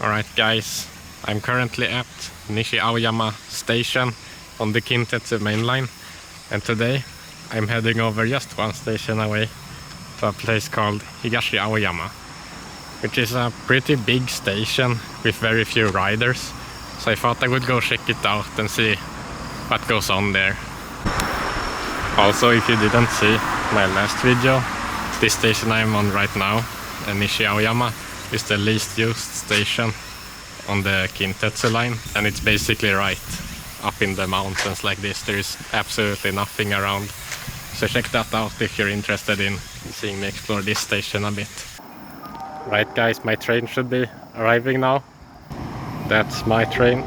Alright guys, I'm currently at Higashi Aoyama station on the Kintetsu mainline, and today I'm heading over just one station away to a place called Higashi Aoyama, which is a pretty big station with very few riders, so I thought I would go check it out and see what goes on there. Also, if you didn't see my last video, this station I'm on right now, Higashi Aoyama, is the least used station on the Kintetsu line, and it's basically right up in the mountains like this. There is absolutely nothing around, so check that out if you're interested in seeing me explore this station a bit. Right guys, my train should be arriving now. That's my train.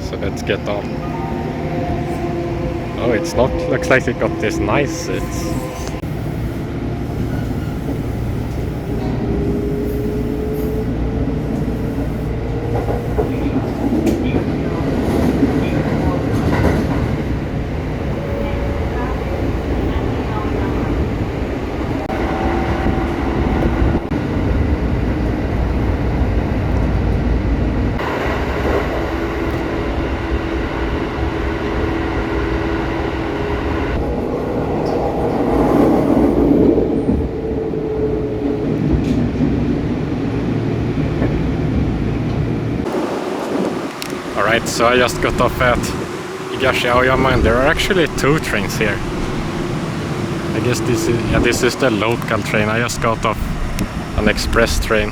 So let's get on. Oh, it's not, looks like it got this nice seats. Alright, so I just got off at Higashi Aoyama, and there are actually two trains here. I guess this is the local train. I just got off an express train,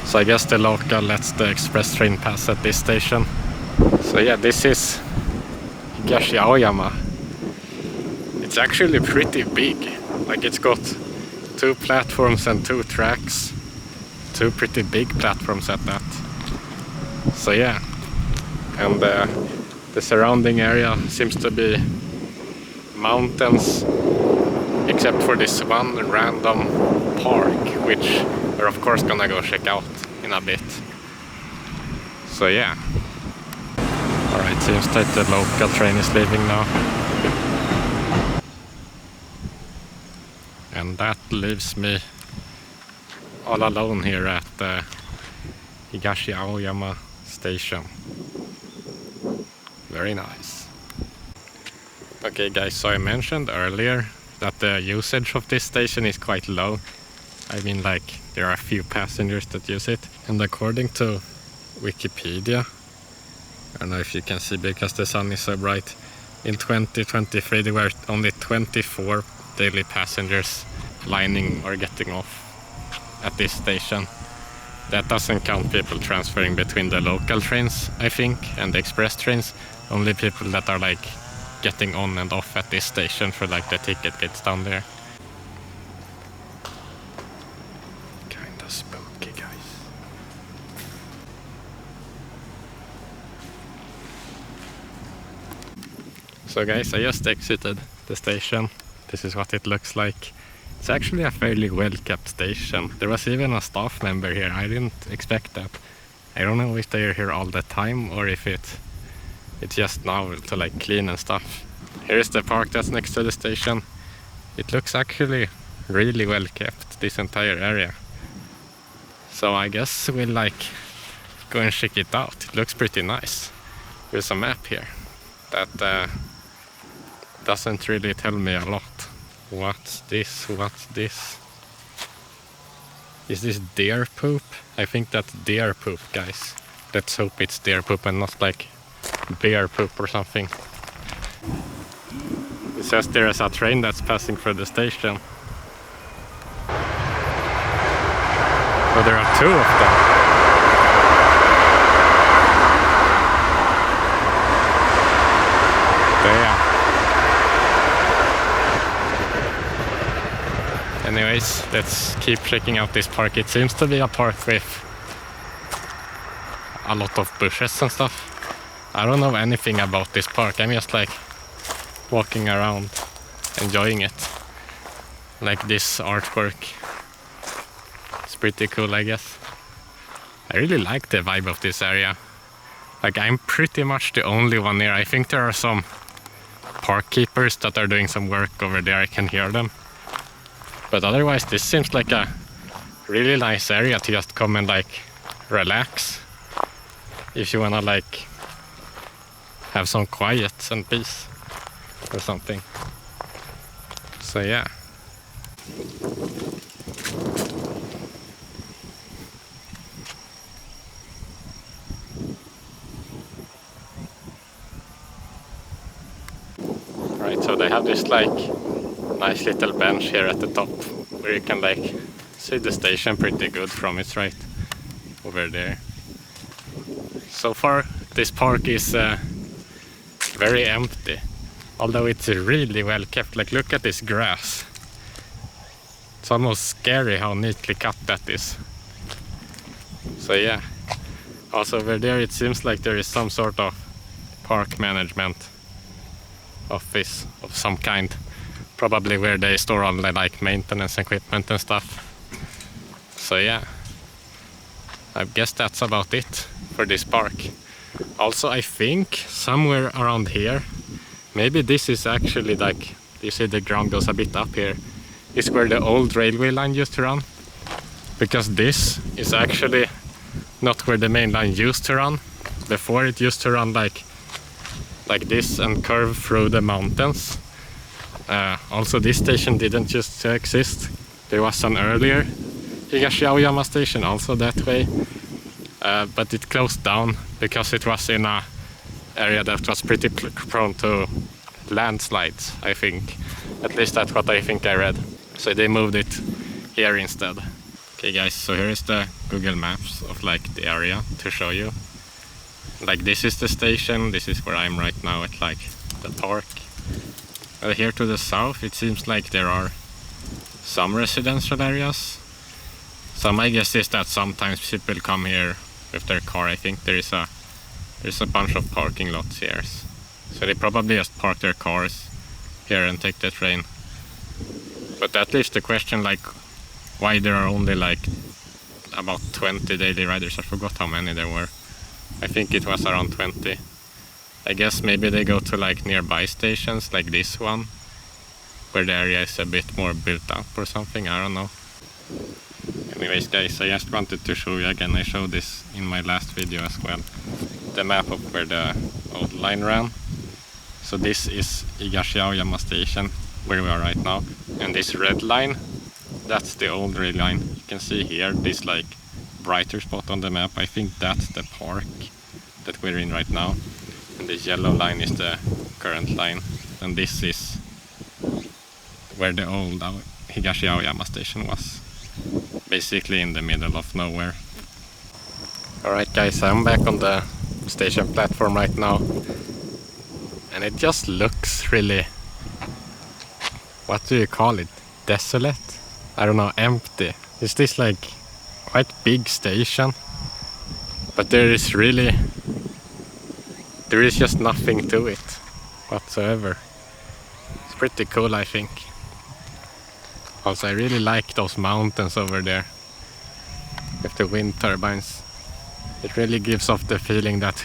so I guess the local lets the express train pass at this station. So yeah, this is Higashi Aoyama. It's actually pretty big. Like, it's got two platforms and two tracks. Two pretty big platforms at that. So yeah. And the surrounding area seems to be mountains, except for this one random park, which we're of course gonna go check out in a bit. So yeah. Alright, seems like the local train is leaving now. And that leaves me all alone here at the Higashi Aoyama station. Very nice. Okay guys, so I mentioned earlier that the usage of this station is quite low. I mean, like, there are a few passengers that use it. And according to Wikipedia, I don't know if you can see because the sun is so bright, in 2023 there were only 24 daily passengers lining or getting off at this station. That doesn't count people transferring between the local trains, I think, and the express trains. Only people that are like getting on and off at this station for like the ticket gets down there. Kinda spooky, guys. So guys, I just exited the station. This is what it looks like. It's actually a fairly well-kept station. There was even a staff member here. I didn't expect that. I don't know if they're here all the time or if it's just now to like clean and stuff. Here's the park that's next to the station. It looks actually really well kept, this entire area. So I guess we'll like go and check it out. It looks pretty nice. There's a map here that doesn't really tell me a lot. What's this? What's this? Is this deer poop? I think that's deer poop, guys. Let's hope it's deer poop and not like bear poop or something. It says there is a train that's passing through the station. So there are two of them. Damn. Anyways, let's keep checking out this park. It seems to be a park with a lot of bushes and stuff. I don't know anything about this park. I'm just like walking around, enjoying it. Like this artwork. It's pretty cool, I guess. I really like the vibe of this area. Like, I'm pretty much the only one here. I think there are some park keepers that are doing some work over there. I can hear them. But otherwise this seems like a really nice area to just come and like relax if you wanna like have some quiet and peace or something. So yeah. Right, so they have this like nice little bench here at the top where you can like see the station pretty good from it, right over there. So far this park is very empty, although it's really well kept. Like look at this grass. It's almost scary how neatly cut that is. So yeah, also over there it seems like there is some sort of park management office of some kind, probably where they store all the like maintenance equipment and stuff. So yeah, I guess that's about it for this park. Also I think somewhere around here, maybe this is actually like, you see the ground goes a bit up here, is where the old railway line used to run, because this is actually not where the main line used to run. Before it used to run like this and curve through the mountains. Also this station didn't just exist. There was an earlier Higashi Aoyama station also that way, but it closed down because it was in a area that was pretty prone to landslides, I think. At least that's what I think I read. So they moved it here instead. Okay guys, so here is the Google Maps of like the area to show you. Like this is the station, this is where I'm right now at like the park. Here to the south it seems like there are some residential areas. So my guess is that sometimes people come here with their car. I think there's a bunch of parking lots here. So they probably just park their cars here and take the train. But that leaves the question like why there are only like about 20 daily riders. I forgot how many there were. I think it was around 20. I guess maybe they go to like nearby stations like this one, where the area is a bit more built up or something, I don't know. Anyways guys, I just wanted to show you again, I showed this in my last video as well, the map of where the old line ran. So this is Higashi Aoyama station, where we are right now. And this red line, that's the old rail line. You can see here this like brighter spot on the map. I think that's the park that we're in right now. And this yellow line is the current line. And this is where the old Higashi Aoyama station was. Basically in the middle of nowhere. Alright guys, I'm back on the station platform right now. And it just looks really, what do you call it? Desolate? I don't know, empty. It's this like quite big station. But there is just nothing to it whatsoever. It's pretty cool, I think. Also I really like those mountains over there with the wind turbines. It really gives off the feeling that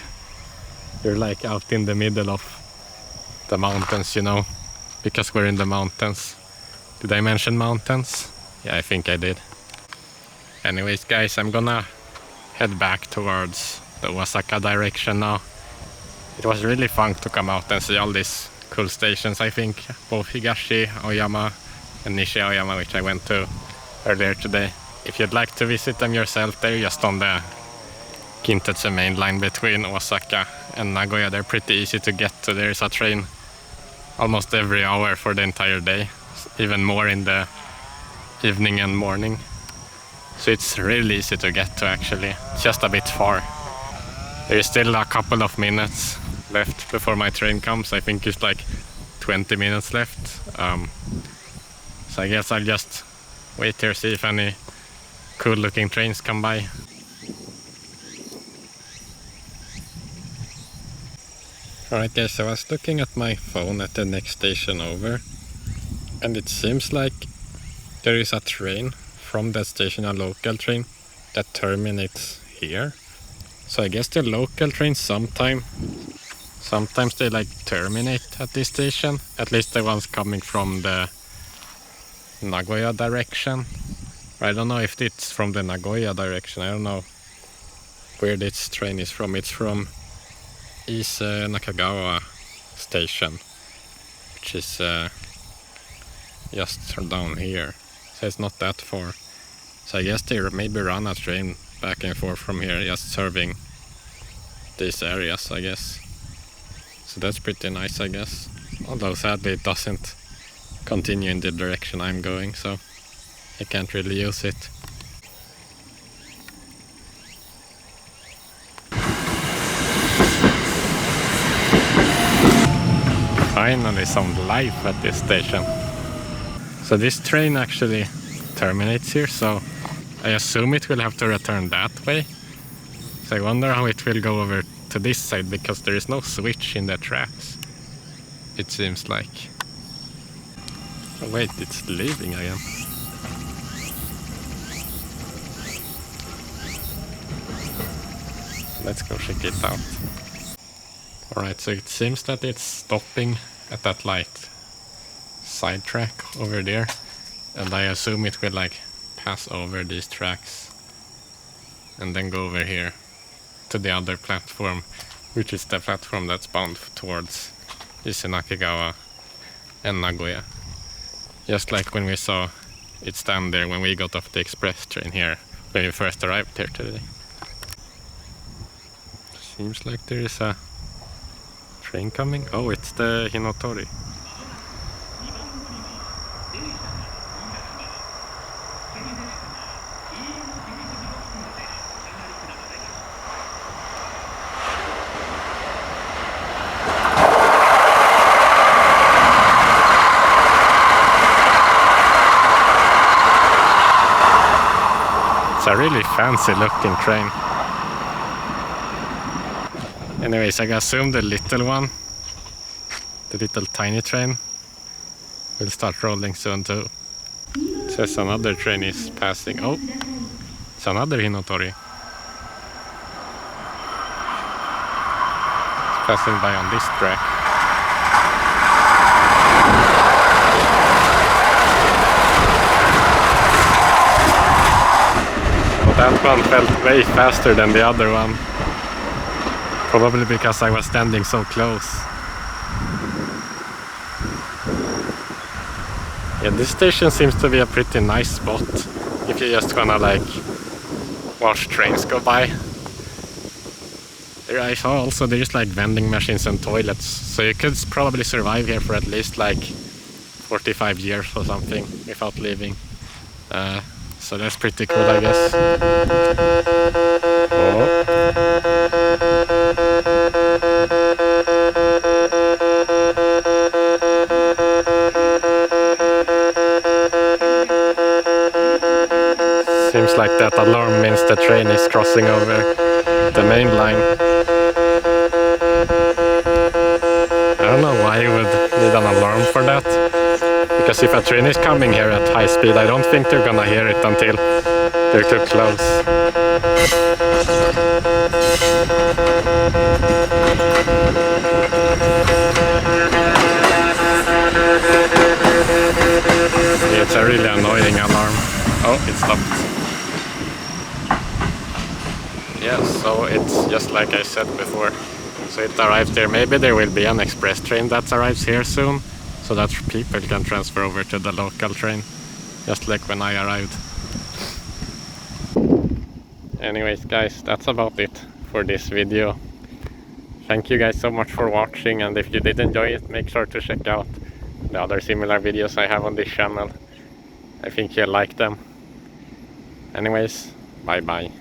you're like out in the middle of the mountains, you know, because we're in the mountains. Did I mention mountains? Yeah, I think I did. Anyways guys, I'm gonna head back towards the Osaka direction now. It was really fun to come out and see all these cool stations, I think. Both Higashi Aoyama and Nishi Aoyama, which I went to earlier today. If you'd like to visit them yourself, they're just on the Kintetsu mainline between Osaka and Nagoya. They're pretty easy to get to. There is a train almost every hour for the entire day, even more in the evening and morning. So it's really easy to get to actually. It's just a bit far. There is still a couple of minutes left before my train comes. I think it's like 20 minutes left. So I guess I'll just wait here, see if any cool looking trains come by. Alright guys, so I was looking at my phone at the next station over, and it seems like there is a train from that station, a local train, that terminates here. So I guess the local trains sometimes they like terminate at this station, at least the ones coming from the Nagoya direction. I don't know if it's from the Nagoya direction. I don't know where this train is from. It's from Ise Nakagawa station, which is just down here. So it's not that far. So I guess they maybe run a train back and forth from here, just serving these areas, I guess. So that's pretty nice, I guess. Although sadly it doesn't continue in the direction I'm going, so I can't really use it. Finally some life at this station. So this train actually terminates here, so I assume it will have to return that way. So I wonder how it will go over to this side, because there is no switch in the tracks, it seems like. Oh wait, it's leaving again. Let's go check it out. Alright, so it seems that it's stopping at that light side track over there, and I assume it will like pass over these tracks and then go over here to the other platform, which is the platform that's bound towards Ise Nakagawa and Nagoya. Just like when we saw it stand there when we got off the express train here when we first arrived here today. Seems like there is a train coming. Oh, it's the Hinotori. It's a really fancy looking train. Anyways, I assume the little one, the little tiny train, will start rolling soon too. It says another train is passing. Oh, it's another Hinotori. It's passing by on this track. That one felt way faster than the other one. Probably because I was standing so close. Yeah, this station seems to be a pretty nice spot if you just wanna like watch trains go by. There I saw also there's like vending machines and toilets, so you could probably survive here for at least like 45 years or something without leaving. So that's pretty cool, I guess. Oh. Seems like that alarm means the train is crossing over the main line. I don't know why you would need an alarm for that. Because if a train is coming here at high speed, I don't think they're gonna hear it until they're too close. Yeah, it's a really annoying alarm. Oh, it stopped. Yeah, so it's just like I said before. So it arrived there. Maybe there will be an express train that arrives here soon, so that people can transfer over to the local train, just like when I arrived. Anyways guys, that's about it for this video. Thank you guys so much for watching, and if you did enjoy it, make sure to check out the other similar videos I have on this channel. I think you'll like them. Anyways, bye bye.